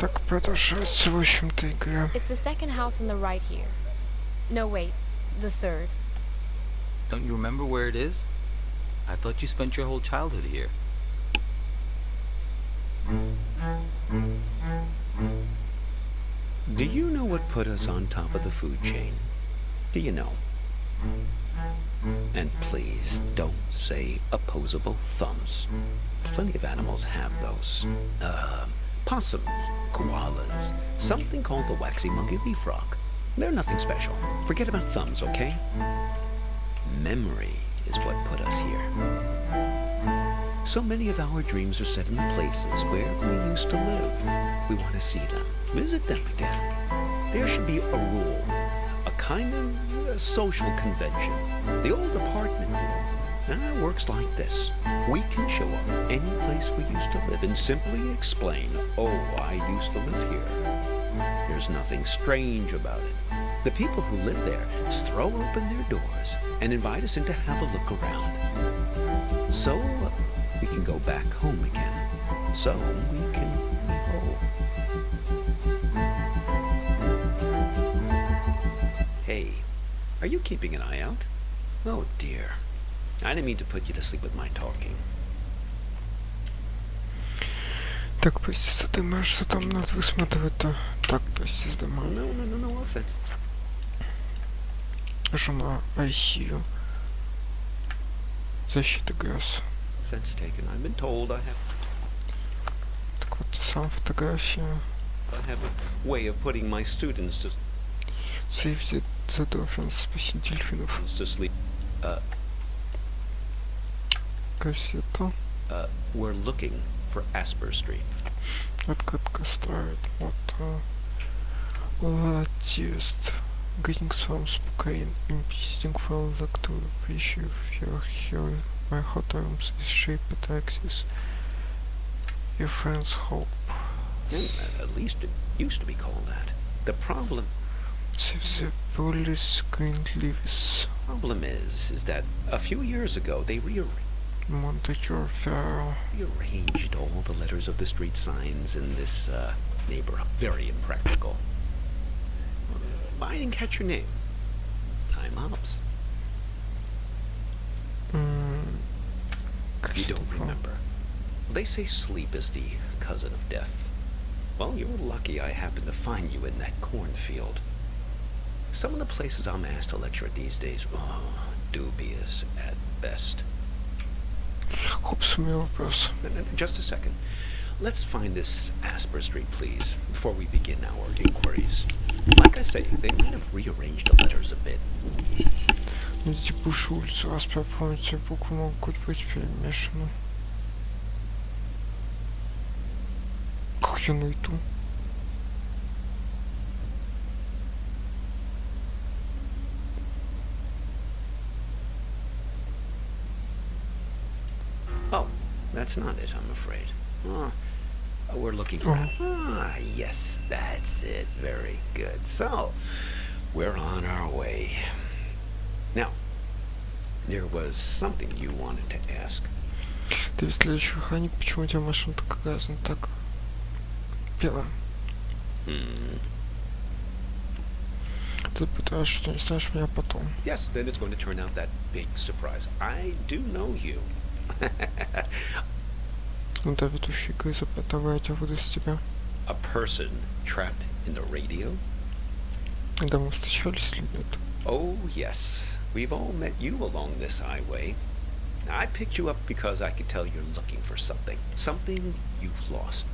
Так продолжается, в общем-то, игра. It's the second house on the right here. No, wait, the third. Don't you remember where it is? I thought you spent your whole childhood here. Do you know what put us on top of the food chain? Do you know? And please don't say opposable thumbs. Plenty of animals have those. Possums, koalas, something called the waxy monkey leaf frog. They're nothing special. Forget about thumbs, okay? Memory is what put us here. So many of our dreams are set in the places where we used to live. We want to see them, visit them again. There should be a rule, a kind of social convention. The old apartment rule works like this. We can show up any place we used to live and simply explain, oh, I used to live here. There's nothing strange about it. The people who live there just throw open their doors and invite us in to have a look around. So we can go back home again. So we can be whole. Hey, are you keeping an eye out? Oh dear. I didn't mean to put you to sleep with my talking. Так, прости, задымаю, что там надо высматривать-то. Так, прости, задымаю. No offense. Жена ICU. Защита грез. Offense taken. I've been told I Так вот, сам фотография. have a way of putting my students to Save the dolphins, спаси дельфинов. sleep. Кассета. We're looking for Asper Street. Открытка ставит. Вот. Тест. Getting some cocaine. Impeding for lecture. Pressure here. My hot rooms is shaped axis. Your friends hope. At least it used to be called that. The problem Save the police screen leaves. is that a few years ago they Montague Farrell. rearranged all the letters of the street signs in this neighborhood. Very impractical. I didn't catch your name. I'm Hobbs. You don't remember. They say sleep is the cousin of death. Well, you're lucky I happened to find you in that cornfield. Some of the places I'm asked to lecture at these days, dubious at best. Хопс, у меня вопрос. Just a second. Let's find this Asper Street, please, before we begin our inquiries. Like I say, they might have rearranged the letters a bit. Найдите бывшую улицу Аспер, помните, буквы могут быть перемешаны. Как я найду? Oh, that's not it, I'm afraid. We're looking for... yes, that's it. Very good. So, we're on our way. Now, there was something you wanted to ask. Ты ведь следующий охранник, почему у тебя машина такая грязная? Так, первое. Ты пытаешься, что не знаешь меня потом. Yes, then it's going to turn out that big surprise. I do know you. Ну да, ведущий игры давай я тебя выйду из тебя. A person trapped in the radio? Да, мы встречались или нет? Oh, yes. We've all met you along this highway. I picked you up because I could tell you're looking for something. Something you've lost.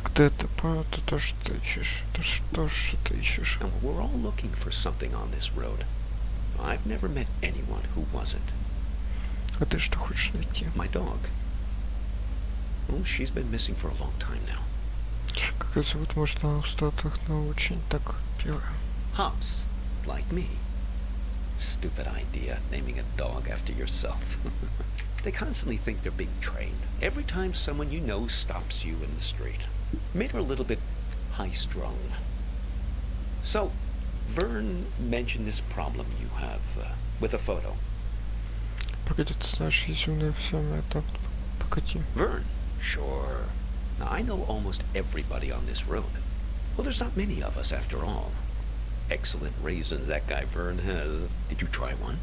Когда ты понял, ты тоже что-то ищешь. Ты тоже что-то ищешь. And we're all looking for something on this road. I've never met anyone who wasn't. А ты что хочешь найти? My dog. Well, she's been missing for a long time now. Как ее зовут, может, она в Штатах, но очень так первое. Hobbs, like me. Stupid idea, naming a dog after yourself. They constantly think they're being trained. Every time someone you know stops you in the street. Made her a little bit high-strung. So, Vern mentioned this problem you have with a photo. Погоди, ты знаешь, есть умная фирма, это... Погоди. Vern? Sure. Now, I know almost everybody on this road. Well, there's not many of us after all. Excellent raisins that guy Vern has. Did you try one?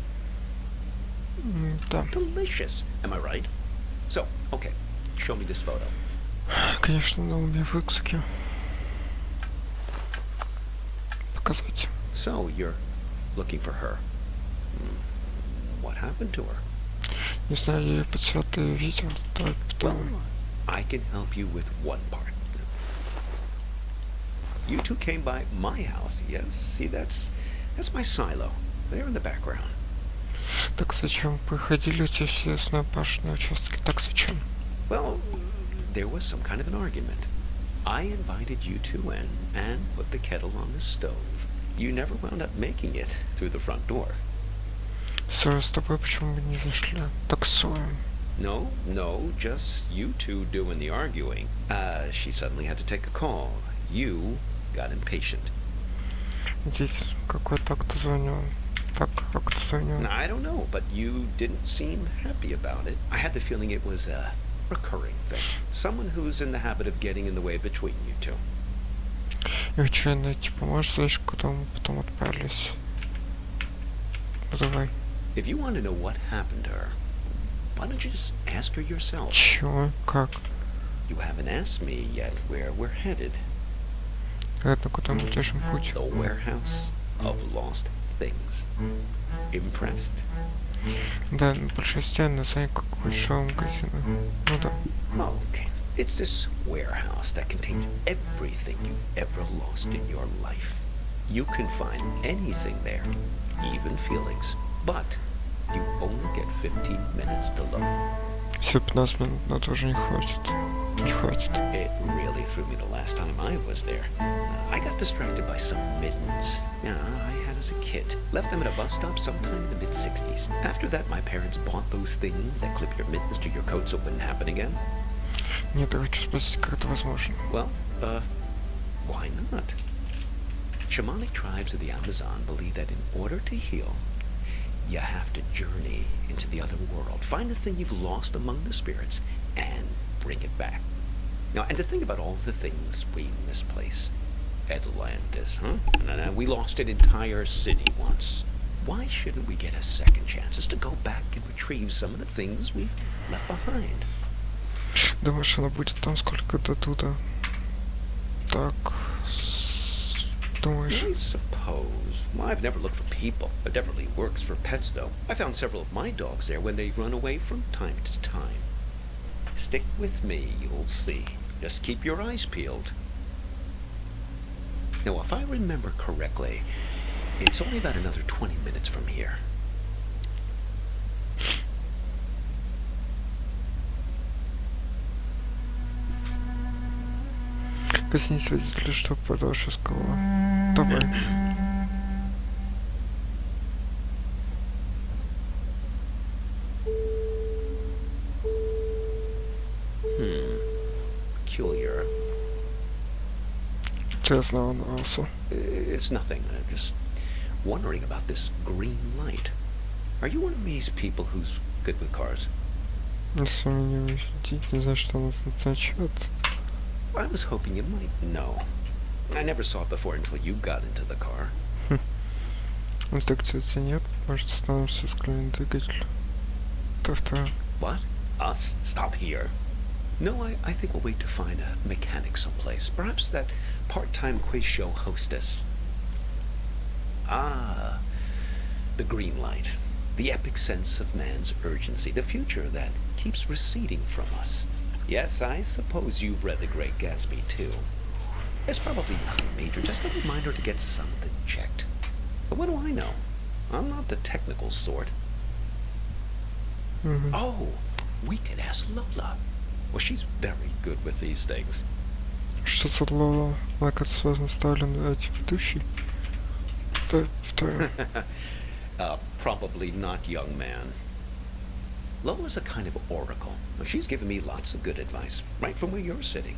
Да. Delicious. Am I right? So, okay. Show me this photo. Конечно, на уме в икске. Показать. So, you're looking for her. What happened to her? Не знаю, я ее под свято видел. Давай Well, потом. I can help you with one part. You two came by my house, yes? See, that's my silo. There in the background. Так зачем приходили эти все снопашные участки? Так зачем? Well, there was some kind of an argument. I invited you two in and put the kettle on the stove. You never wound up making it through the front door. Ссора с тобой, почему мы не зашли? Так ссорим. No, just you two doing the arguing. She suddenly had to take a call. You got impatient. Здесь какой так кто звонил. Так, а кто звонил? I don't know, but you didn't seem happy about it. I had the feeling it was a recurring thing. Someone who's in the habit of getting in the way between you two. Я хочу найти, поможешь, знаешь, куда мы потом отправились? Ну, давай. If you want to know what happened to her, why don't you just ask her yourself? Чего? Как? You haven't asked me yet where we're headed. Ладно, куда мы держим путь? The warehouse of lost things. Impressed? Да, на большинстве название как большого магазина. Ну да. Okay. It's this warehouse that contains everything you've ever lost in your life. You can find anything there, even feelings. But you only get 15 minutes to look. Все 15 минут, но тоже не хватит. Не хватит. It really threw me the last time I was there. I got distracted by some mittens. Yeah, I had as a kid. Left them at a bus stop sometime in the mid-60s. After that, my parents bought those things that clip your mittens to your coat so it wouldn't happen again. Нет, я хочу спросить, как это возможно. Well, why not? Shamanic tribes of the Amazon believe that in order to heal, you have to journey into the other world, find the thing you've lost among the spirits, and bring it back. Now, and to think about all the things we misplace. Atlantis, huh? And we lost an entire city once. Why shouldn't we get a second chance just to go back and retrieve some of the things we've left behind? Думаешь, она будет там сколько до туда? Так... Думаешь? I suppose. Well, I've never looked for people. It definitely works for pets, though. I found several of my dogs there when they run away from time to time. Stick with me, you'll see. Just keep your eyes peeled. Now, if I remember correctly, it's only about another 20 minutes from here. Коснись водителя, чтобы подольше сказала. Давай. Peculiar. Ты ознавался. It's nothing. Just wondering about this green light. Are you one of these people who's good with cars? Если меня не увидеть, не знаю, что нас означает. I was hoping you might know. I never saw it before until you got into the car. Ну так, кстати, нет. Может, остановимся с клином двигателя. Это второе. What? Us? Stop here? No, I think we'll wait to find a mechanic someplace. Perhaps that part-time quiz show hostess. Ah, the green light. The epic sense of man's urgency. The future that keeps receding from us. Yes, I suppose you've read The Great Gatsby, too. It's probably nothing major, just a reminder to get something checked. But what do I know? I'm not the technical sort. Угу. Oh, we could ask Lola. Well, she's very good with these things. Что за Лола? Она как связано ставлена эти ведущий? Да, второе. Probably not, young man. Lola's a kind of oracle. She's given me lots of good advice, right from where you're sitting.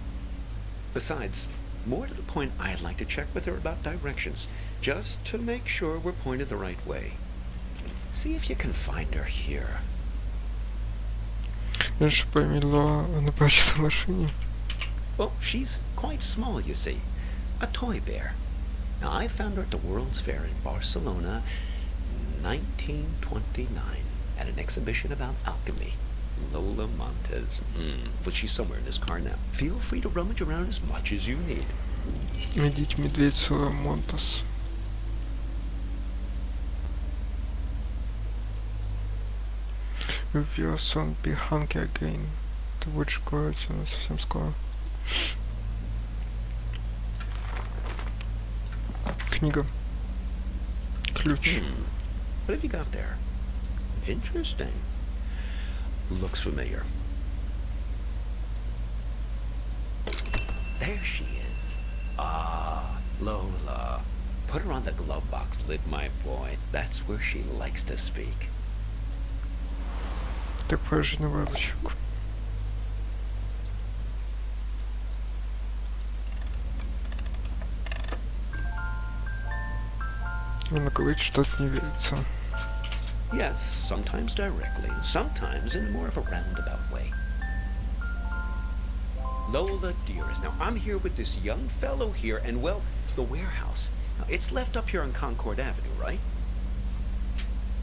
Besides, more to the point, I'd like to check with her about directions, just to make sure we're pointed the right way. See if you can find her here. Раньше помимо на почтой машине. Well, she's quite small, you see. A toy bear. Now, I found her at the World's Fair in Barcelona in 1929 at an exhibition about alchemy. Lola Montez. But she's somewhere in this car now. Feel free to rummage around as much as you need. Медить медведь Сула Монтас. With your son be hunky again. Ты будешь говорить у нас совсем скоро. Книга. Ключ. What have you got there? Interesting. Looks familiar. There she is. Ah, Lola. Put her on the glove box lid, my boy. That's where she likes to speak. Так положи на выручку. Она говорит, что-то не верится. Yes, sometimes directly, sometimes in more of a roundabout way. Lola, dearest, now I'm here with this young fellow here, and well, the warehouse. Now, it's left up here on Concord Avenue, right?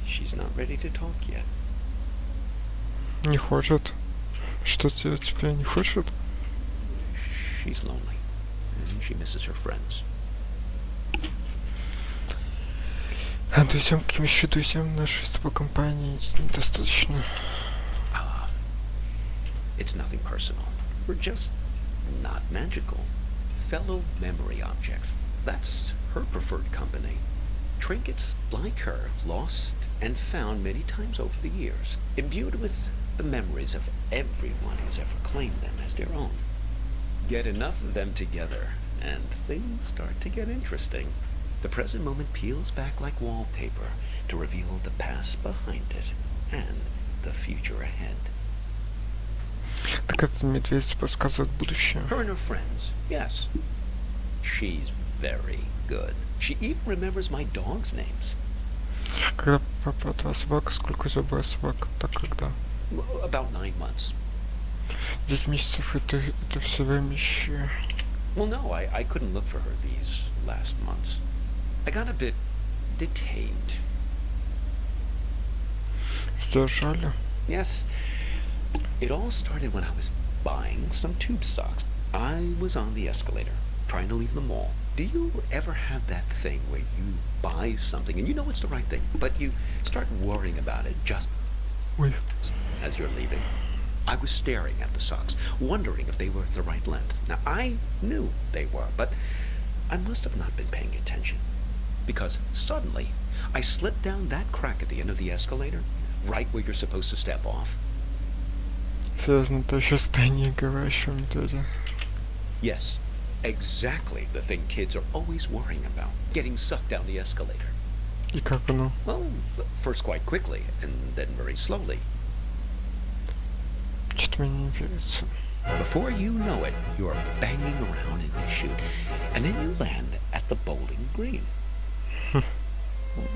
She's not ready to talk yet. Не хочет. Что тебя не хочет? She's lonely, and she misses her friends. А друзьям, каким еще друзьям нашей с тобой компании недостаточно? It's nothing personal. We're just not magical. Fellow memory objects. That's her preferred company. Trinkets like her, lost and found many times over the years, imbued with the memories of everyone who's ever claimed them as their own. Get enough of them together, and things start to get interesting. The present moment peels back like wallpaper to reveal the past behind it and the future ahead. Так этот медведь подсказывает будущее. Her and her friends, yes. She's very good. She even remembers my dog's names. Когда папа твоя собака, сколько у тебя была собак? Так когда? About 9 months. 10 месяцев это все время еще. Well, no, I couldn't look for her these last months. I got a bit detained. Сдержали? Yes. It all started when I was buying some tube socks. I was on the escalator, trying to leave the mall. Do you ever have that thing where you buy something and you know it's the right thing, but you start worrying about it just Ой. as you're leaving? I was staring at the socks, wondering if they were the right length. Now, I knew they were, but I must have not been paying attention. Because suddenly, I slipped down that crack at the end of the escalator, right where you're supposed to step off. Связано это еще с тайной говорящего медведя. Yes, exactly the thing kids are always worrying about, getting sucked down the escalator. И как оно? Well, first quite quickly, and then very slowly. Что-то мне не верится. Before you know it, you're banging around in the chute, and then you land at the bowling green.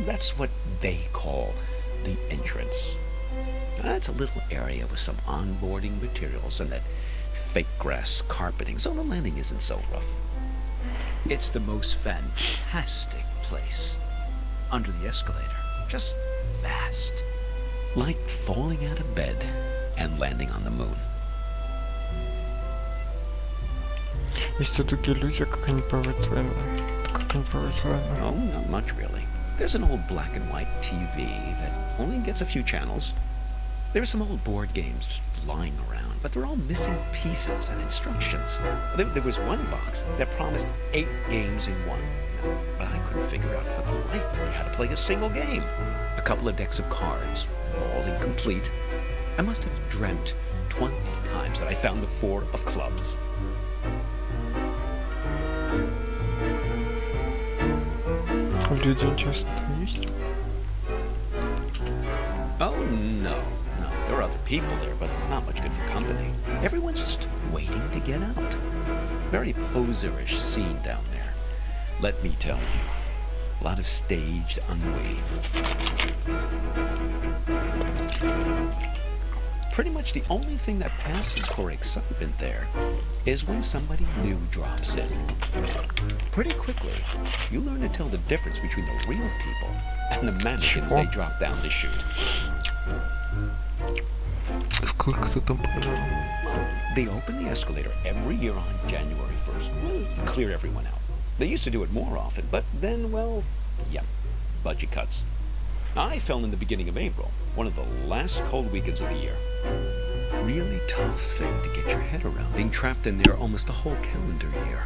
That's what they call the entrance. It's a little area with some onboarding materials and that fake grass carpeting, so the landing isn't so rough. It's the most fantastic place. Under the escalator, just vast. Like falling out of bed and landing on the moon. Есть тут такие люди, как они проводят время. Как они проводят время. Oh, not much really. There's an old black and white TV that only gets a few channels. There's some old board games just lying around, but they're all missing pieces and instructions. There was one box that promised 8 games in one, but I couldn't figure out for the life of me how to play a single game. A couple of decks of cards, all incomplete. I must have dreamt 20 times that I found the 4 of clubs. Люди интересно есть? Oh, no. There are other people there, but not much good for company. Everyone's just waiting to get out. Very poserish scene down there. Let me tell you. A lot of staged ennui. Pretty much the only thing that passes for excitement there is when somebody new drops in. Pretty quickly, you learn to tell the difference between the real people and the mannequins they drop down to shoot. Сколько ты там погнал? They open the escalator every year on January 1st. Well, clear everyone out. They used to do it more often, but then, well, yeah, budget cuts. I fell in the beginning of April, one of the last cold weekends of the year. Really tough thing to get your head around, being trapped in there almost a whole calendar year.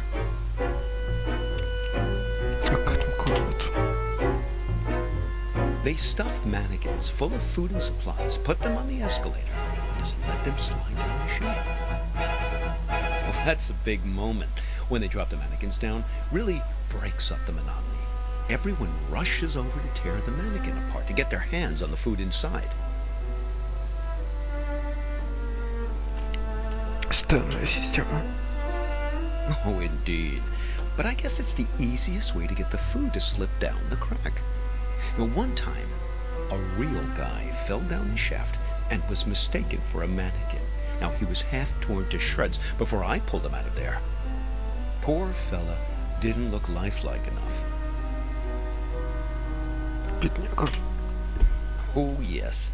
They stuff mannequins full of food and supplies, put them on the escalator, and just let them slide down the chute. Well, that's a big moment when they drop the mannequins down. Really breaks up the monotony. Everyone rushes over to tear the mannequin apart to get their hands on the food inside. Странная система. Oh, indeed. But I guess it's the easiest way to get the food to slip down the crack. Now, one time, a real guy fell down the shaft and was mistaken for a mannequin. Now, he was half torn to shreds before I pulled him out of there. Poor fella didn't look lifelike enough. Бедняга. Oh, yes.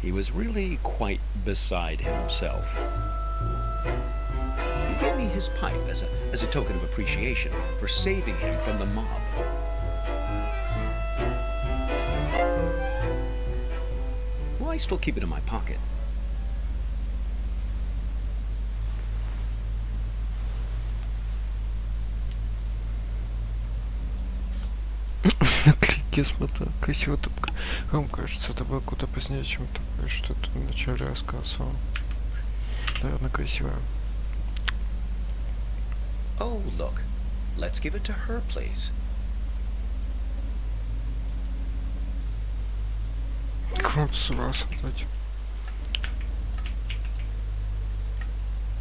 He was really quite beside himself. He gave me his pipe as a token of appreciation for saving him from the mob. Well, I still keep it in my pocket. Наклейки, смотри, красиво топка. Вам кажется, это было куда позднее, чем то, что ты вначале рассказывал. Наверное, красиво. Oh, look. Let's give it to her, please. Кому ты собрался дать?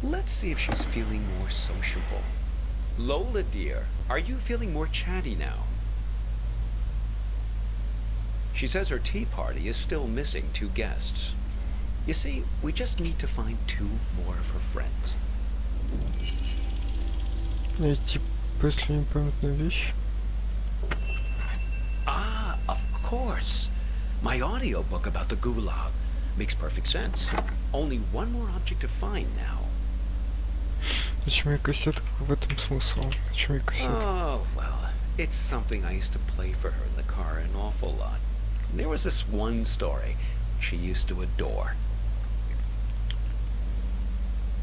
Let's see if she's feeling more sociable. Lola, dear, are you feeling more chatty now? She says her tea party is still missing 2 guests. You see, we just need to find 2 more of her friends. Найти последнюю памятную вещь. Ah, of course. My audiobook about the gulag. Makes perfect sense. Only 1 more object to find now. Зачем я кассету? В этом смысл. Зачем я кассету? Oh, well, it's something I used to play for her in the car an awful lot. There was this one story she used to adore.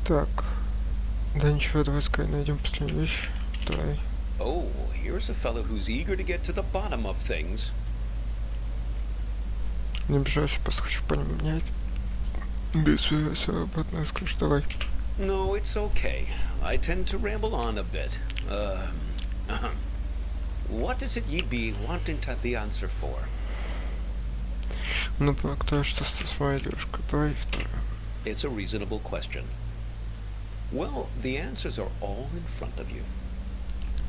Так. Да ничего, давай скорее найдем последнюю вещь. Давай. Oh, here's a fellow who's eager to get to the bottom of things. Не обижайся, просто хочу понять. Без обратно скажешь, давай. No, it's okay. I tend to ramble on a bit. What is it ye be wanting to the answer for? Ну, про кто что с моей девушкой. Давай вторую. It's a reasonable question. Well, the answers are all in front of you.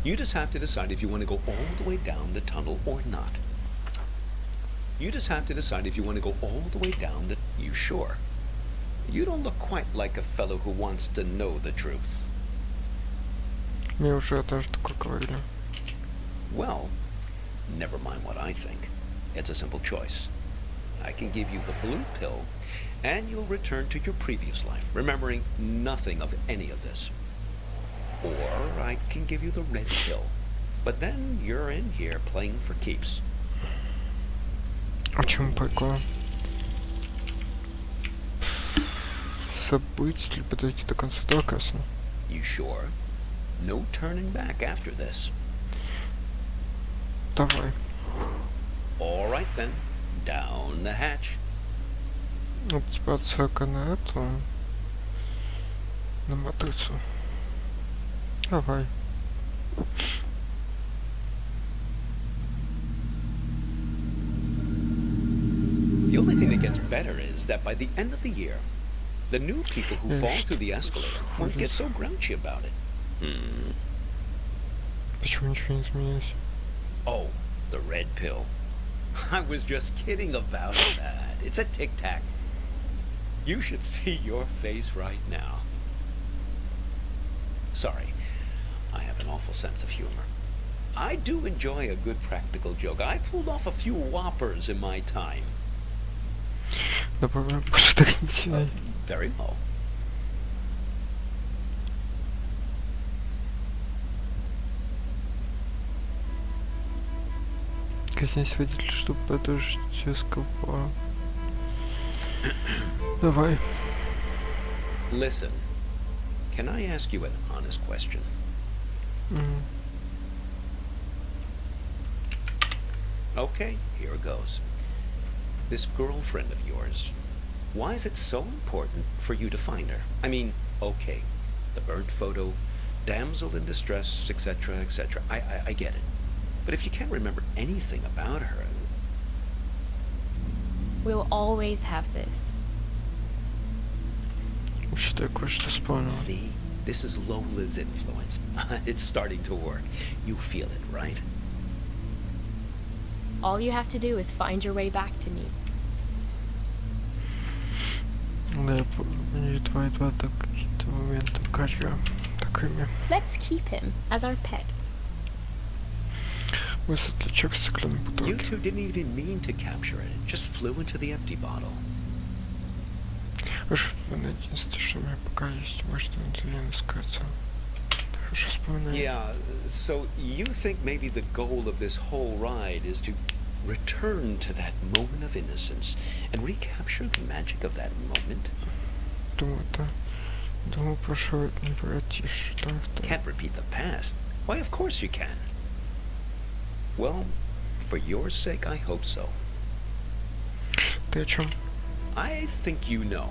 You just have to decide if you want to go all the way down the tunnel or not. You just have to decide if you want to go all the way down the... You sure? You don't look quite like a fellow who wants to know the truth. Мне уже даже такое говорили. Well, never mind what I think. It's a simple choice. I can give you the blue pill, and you'll return to your previous life, remembering nothing of any of this. Or I can give you the red pill, but then you're in here playing for keeps. А в чем прикол? Забыть или подойти до конца доказа? You sure? No turning back after this. Давай. All right then. Down the hatch. Вот типа отсылка на эту. На матрицу. Давай. The only thing that gets better is that by the end of the year, the new people who fall through the escalator won't get so grouchy about it. Почему ничего не изменилось? Oh, the red pill. I was just kidding about that. It's a tic-tac. You should see your face right now. Sorry, I have an awful sense of humor. I do enjoy a good practical joke. I pulled off a few whoppers in my time. Добавляем больше так не делай. Very well. Казнись водитель, чтобы подождать СКП. Давай. Listen, can I ask you an honest question? Okay, here goes. This girlfriend of yours, why is it so important for you to find her? I mean, okay, the burnt photo, damsel in distress, etc., etc. I get it. But if you can't remember anything about her... We'll always have this. Считай, кое-что вспомнил. See? This is Lola's influence. It's starting to work. You feel it, right? All you have to do is find your way back to me. Да, я помню, едва до каких-то моментов карьера такими. Let's keep him as our pet. Высадли чек в стеклянной You бутылке. two didn't even mean to capture it. It just flew into the empty bottle. Хорошо вспоминать. Единственное, что у меня пока есть, может, интервью искать. Хорошо вспоминаю. Yeah, so you think maybe the goal of this whole ride is to return to that moment of innocence and recapture the magic of that moment? Думаю, прошлое не воротишь. Can't repeat the past. Why, of course you can. Well, for your sake, I hope so. Ты о чем? I think you know.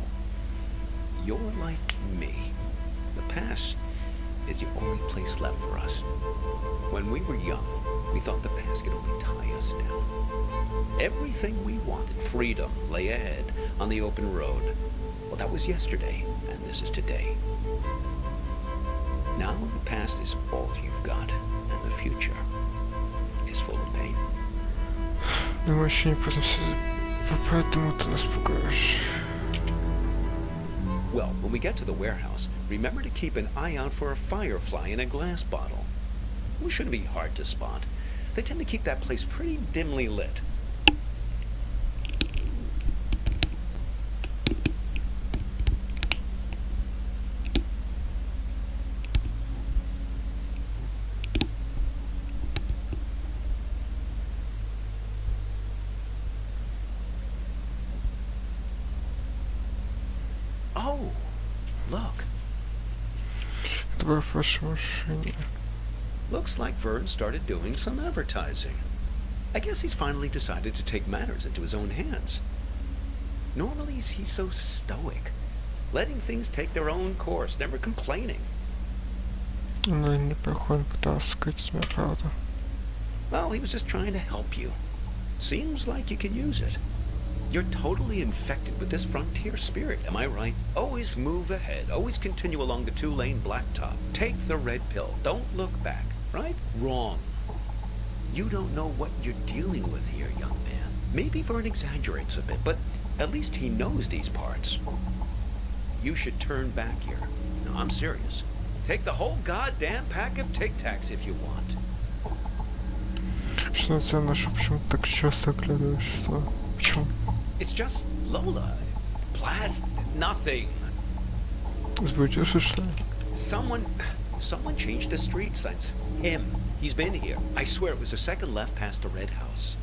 You're like me. The past is the only place left for us. When we were young, we thought the past could only tie us down. Everything we wanted, freedom, lay ahead on the open road. Well, that was yesterday, and this is today. Now the past is all you've got, and the future is full of pain. Думаю, еще не поздно все. Поэтому ты нас пугаешь. Well, when we get to the warehouse, remember to keep an eye out for a firefly in a glass bottle. We shouldn't be hard to spot. They tend to keep that place pretty dimly lit. Oh, look. Это было в вашей машине. Looks like Vern started doing some advertising. I guess he's finally decided to take matters into his own hands. Normally he's so stoic, letting things take their own course, never complaining. Но неплохо он пытался скрыть от меня правду. Well, he was just trying to help you. Seems like you can use it. You're totally infected with this frontier spirit, am I right? Always move ahead, always continue along the two-lane blacktop. Take the red pill, don't look back, right? Wrong. You don't know what you're dealing with here, young man. Maybe Vern exaggerates a bit, but at least he knows these parts. You should turn back here. No, I'm serious. Take the whole goddamn pack of Tic Tacs if you want. Что на тебя нашу почему так часто оглядываешься? Почему? It's just Lola. Blast nothing. Сбудешься, что ли? Someone changed the street signs. Him. He's been here. I swear it was the second left past the red house.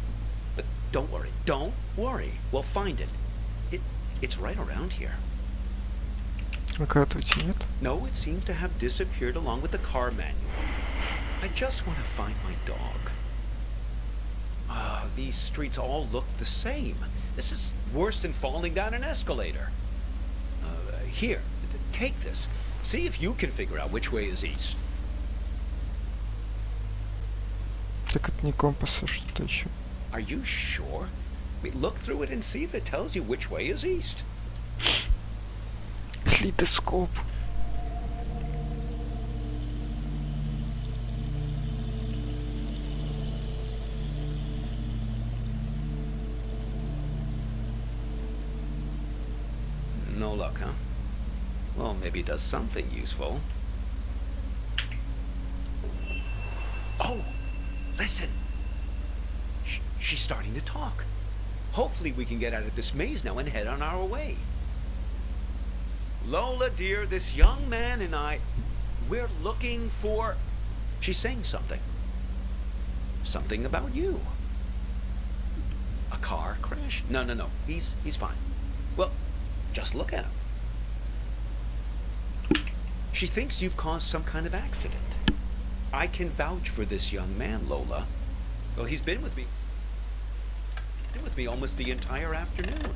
But don't worry. We'll find it. It's right around here. Накатывайте, нет? No, it seems to have disappeared along with the car manual. I just want to find my dog. These streets all look the same. This is worse than falling down an escalator. Here, take this. See if you can figure out which way is east. Так это не компас, а что-то еще. Are you sure? I mean, look through it and see if it tells you which way is east. Калейдоскоп. No look, huh? Well, maybe it does something useful. Oh, listen. She's starting to talk. Hopefully we can get out of this maze now and head on our way. Lola, dear, this young man and I, we're looking for... She's saying something. Something about you. A car crash? No. He's fine. Well, just look at him. She thinks you've caused some kind of accident. I can vouch for this young man, Lola. Well, he's been with me. Almost the entire afternoon.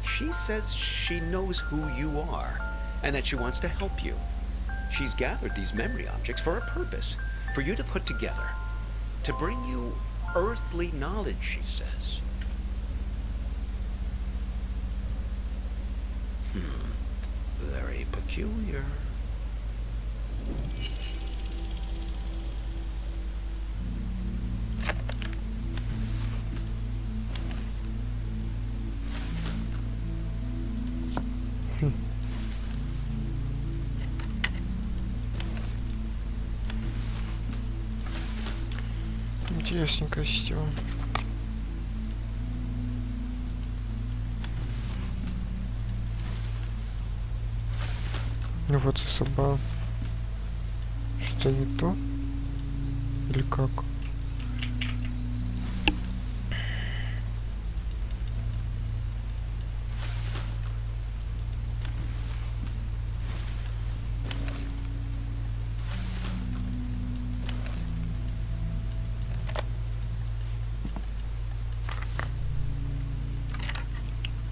She says she knows who you are and that she wants to help you. She's gathered these memory objects for a purpose, for you to put together, to bring you earthly knowledge, she says. Very peculiar. Интересненько сделано. Ну вот и собака. Что не то? Или как?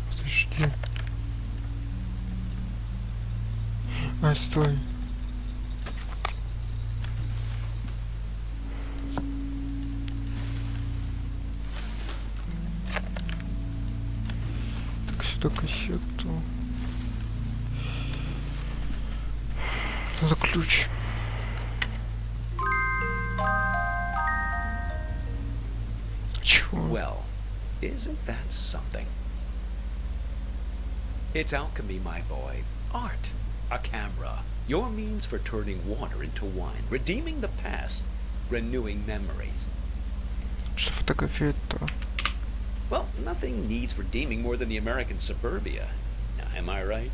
Подожди. А, стой. Так, сюда кассету. Надо ключ. Чего? Well, isn't that something? It's alchemy, my boy. Art. A camera. Your means for turning water into wine. Redeeming the past. Renewing memories. Что фотографировать-то? Well, nothing needs redeeming more than the American suburbia. Now, am I right?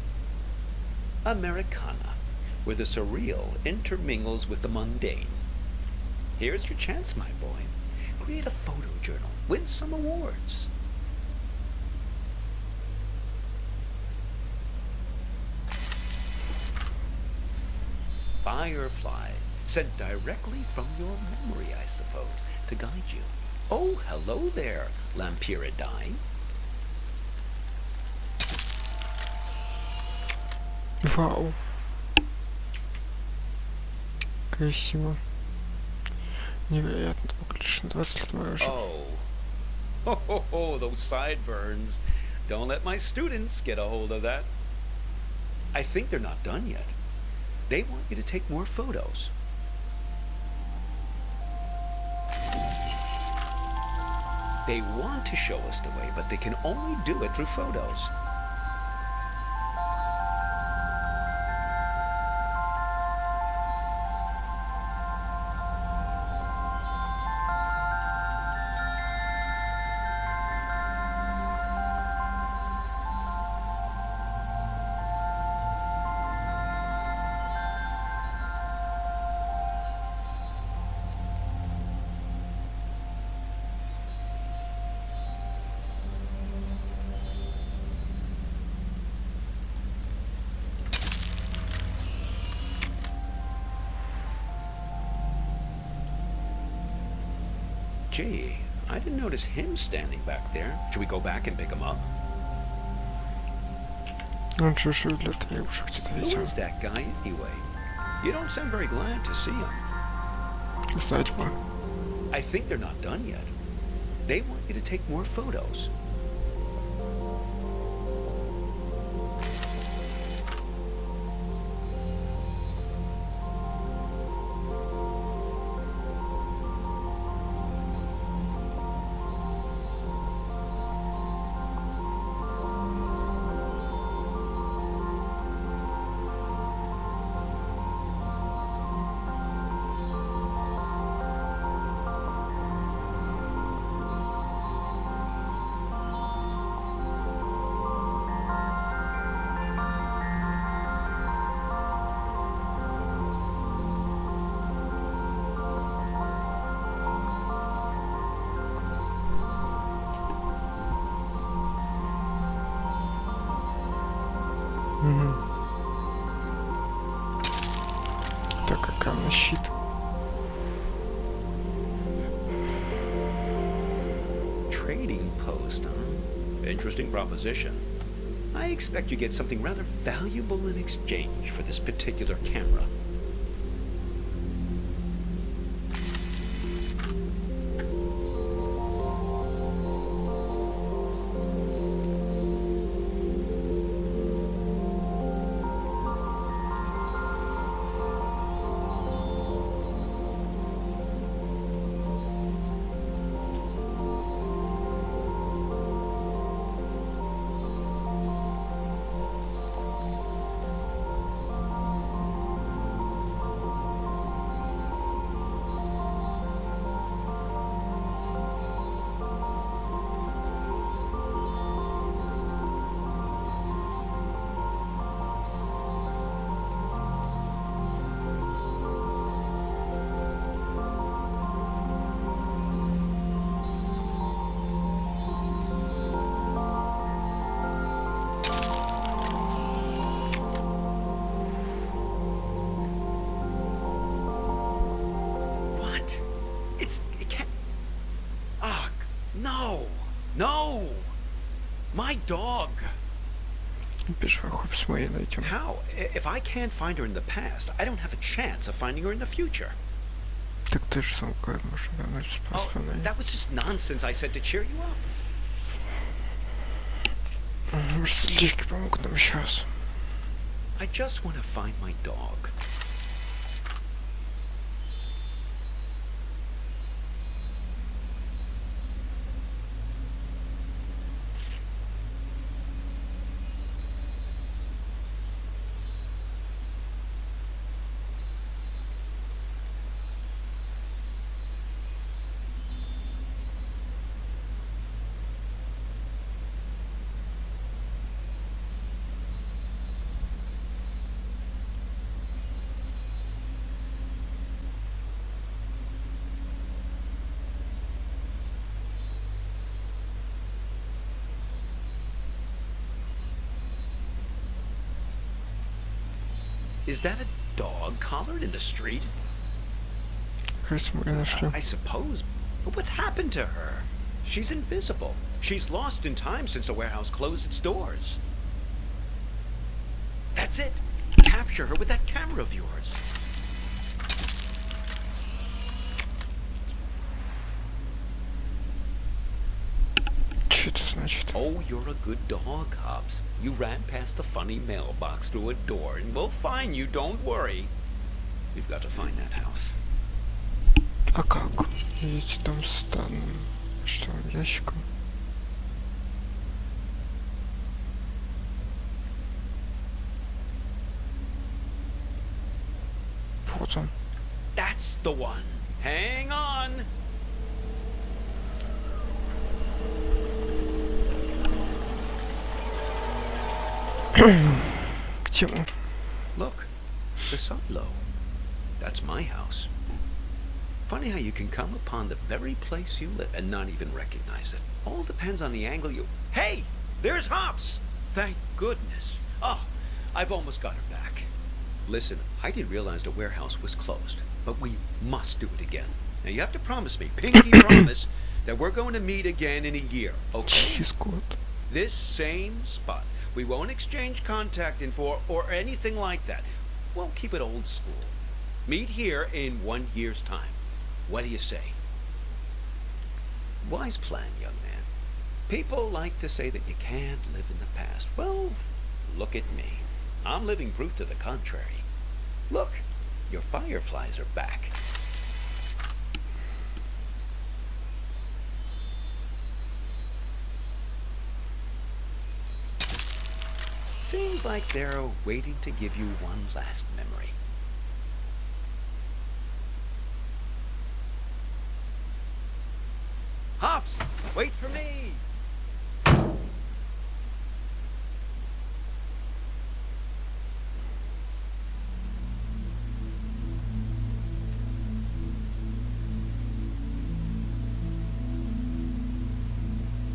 Americana, where the surreal intermingles with the mundane. Here's your chance, my boy. Create a photo journal. Win some awards. Firefly, sent directly from your memory, I suppose, to guide you. Oh, hello there, Lampiridine. Вау. Красиво. Невероятно. Выглядишь на 20 лет моложе. Oh, those sideburns. Don't let my students get a hold of that. I think they're not done yet. They want you to take more photos. They want to show us the way, but they can only do it through photos. Gee, I didn't notice him standing back there. Should we go back and pick him up? Он же для я уже где-то Who видел. is that guy anyway? You don't sound very glad to see him. Знать бы. I think they're not done yet. They want you to take more photos. щит. Trading post, huh? Interesting proposition. I expect you get something rather valuable in exchange for this particular camera. No! My dog! Пешеход посмотри, найдем. How? If I can't find her in the past, I don't have a chance of finding her in the future. Так ты же сам говоришь, можешь вернуть спасибо. That was just nonsense I said to cheer you up. Может, сердечки помогут нам еще раз. I just want to find my dog. Is that a dog collared in the street? Кажется, мы ее нашли. I suppose. But what's happened to her? She's invisible. She's lost in time since the warehouse closed its doors. That's it. Capture her with that camera of yours. Что это значит? Oh, you're a good dog, Hobbs. You ran past the funny mailbox through a door, and we'll find you, don't worry. We've got to find that house. А как? Видите, дом с странным. Что, ящиком? Вот он. That's the one. Hang on. Где он? Look, the silo. That's my house. Funny how you can come upon the very place you live and not even recognize it. All depends on the angle you... Hey! There's Hops! Thank goodness. Oh, I've almost got her back. Listen, I didn't realize the warehouse was closed, but we must do it again. Now you have to promise me, pinky promise, that we're going to meet again in a year, okay? Cheese good. This same spot. We won't exchange contact info or anything like that. We'll keep it old school. Meet here in 1 year's time. What do you say? Wise plan, young man. People like to say that you can't live in the past. Well, look at me. I'm living proof to the contrary. Look, your fireflies are back. Seems like they're waiting to give you one last memory. Hops, wait for me!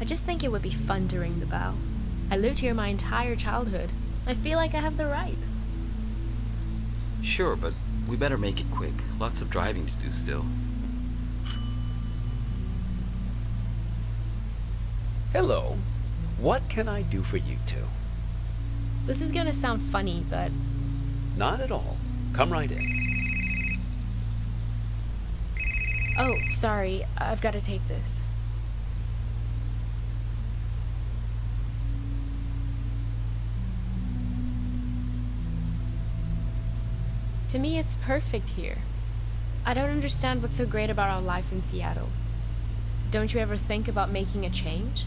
I just think it would be fun to ring the bell. I lived here my entire childhood. I feel like I have the right. Sure, but We better make it quick. Lots of driving to do still. Hello. What can I do for you two? This is gonna sound funny, but Not at all. Come right in. oh, sorry, I've got to take this. To me, it's perfect here. I don't understand what's so great about our life in Seattle. Don't you ever think about making a change?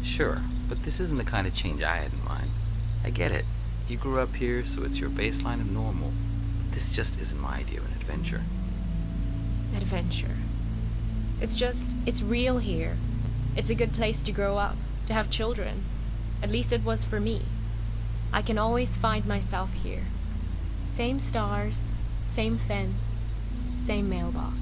Sure, but this isn't the kind of change I had in mind. I get it. You grew up here, so it's your baseline of normal. But this just isn't my idea of an adventure. Adventure. It's real here. It's a good place to grow up, to have children. At least it was for me. I can always find myself here. Same stars, same fence, same mailbox.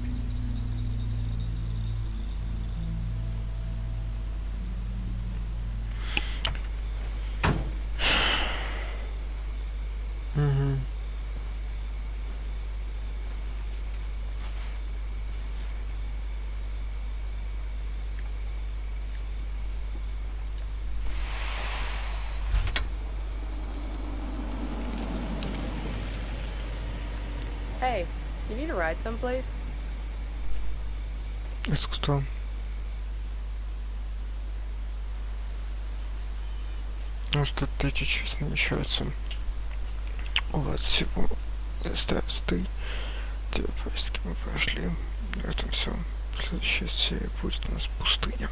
Mhm. Hey, you need a ride someplace? Это кто? У нас тут третья часть намечается. Вот, всего. Здравствуй. Две поездки мы прошли. На этом все. Следующая серия будет у нас пустыня.